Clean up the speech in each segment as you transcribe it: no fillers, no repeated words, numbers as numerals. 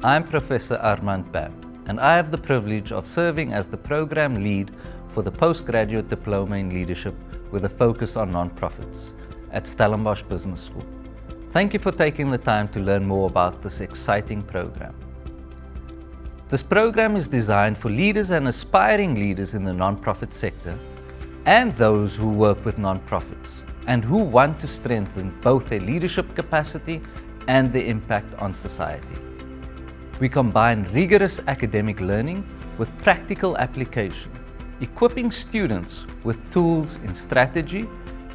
I'm Professor Armand Pam, and I have the privilege of serving as the program lead for the Postgraduate Diploma in Leadership with a focus on non-profits at Stellenbosch Business School. Thank you for taking the time to learn more about this exciting program. This program is designed for leaders and aspiring leaders in the non-profit sector and those who work with non-profits and who want to strengthen both their leadership capacity and their impact on society. We combine rigorous academic learning with practical application, equipping students with tools in strategy,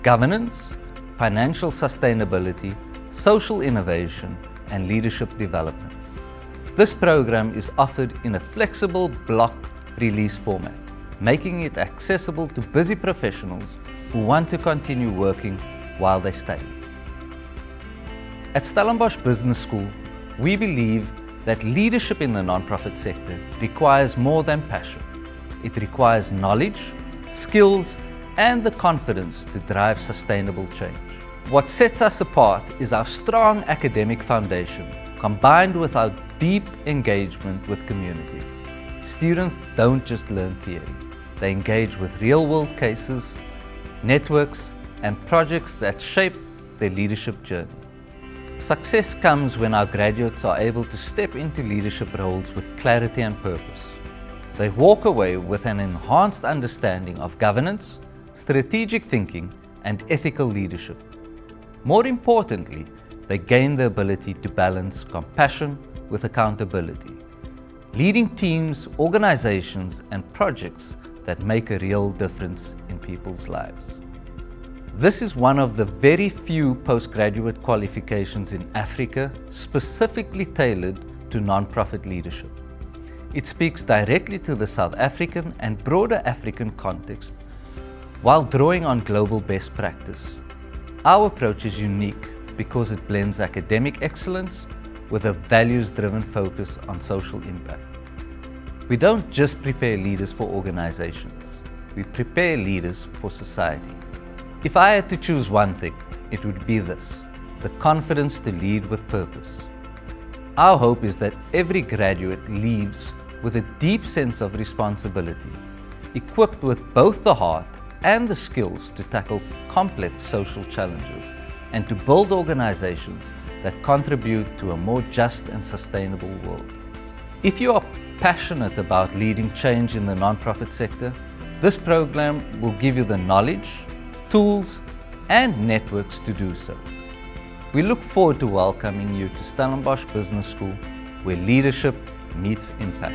governance, financial sustainability, social innovation, and leadership development. This program is offered in a flexible block release format, making it accessible to busy professionals who want to continue working while they study. At Stellenbosch Business School, we believe that leadership in the non-profit sector requires more than passion. It requires knowledge, skills, and the confidence to drive sustainable change. What sets us apart is our strong academic foundation, combined with our deep engagement with communities. Students don't just learn theory. They engage with real-world cases, networks, and projects that shape their leadership journey. Success comes when our graduates are able to step into leadership roles with clarity and purpose. They walk away with an enhanced understanding of governance, strategic thinking, and ethical leadership. More importantly, they gain the ability to balance compassion with accountability, leading teams, organizations, and projects that make a real difference in people's lives. This is one of the very few postgraduate qualifications in Africa specifically tailored to non-profit leadership. It speaks directly to the South African and broader African context while drawing on global best practice. Our approach is unique because it blends academic excellence with a values-driven focus on social impact. We don't just prepare leaders for organizations, we prepare leaders for society. If I had to choose one thing, it would be this: the confidence to lead with purpose. Our hope is that every graduate leaves with a deep sense of responsibility, equipped with both the heart and the skills to tackle complex social challenges and to build organizations that contribute to a more just and sustainable world. If you are passionate about leading change in the non-profit sector, this program will give you the knowledge, tools, and networks to do so. We look forward to welcoming you to Stellenbosch Business School, where leadership meets impact.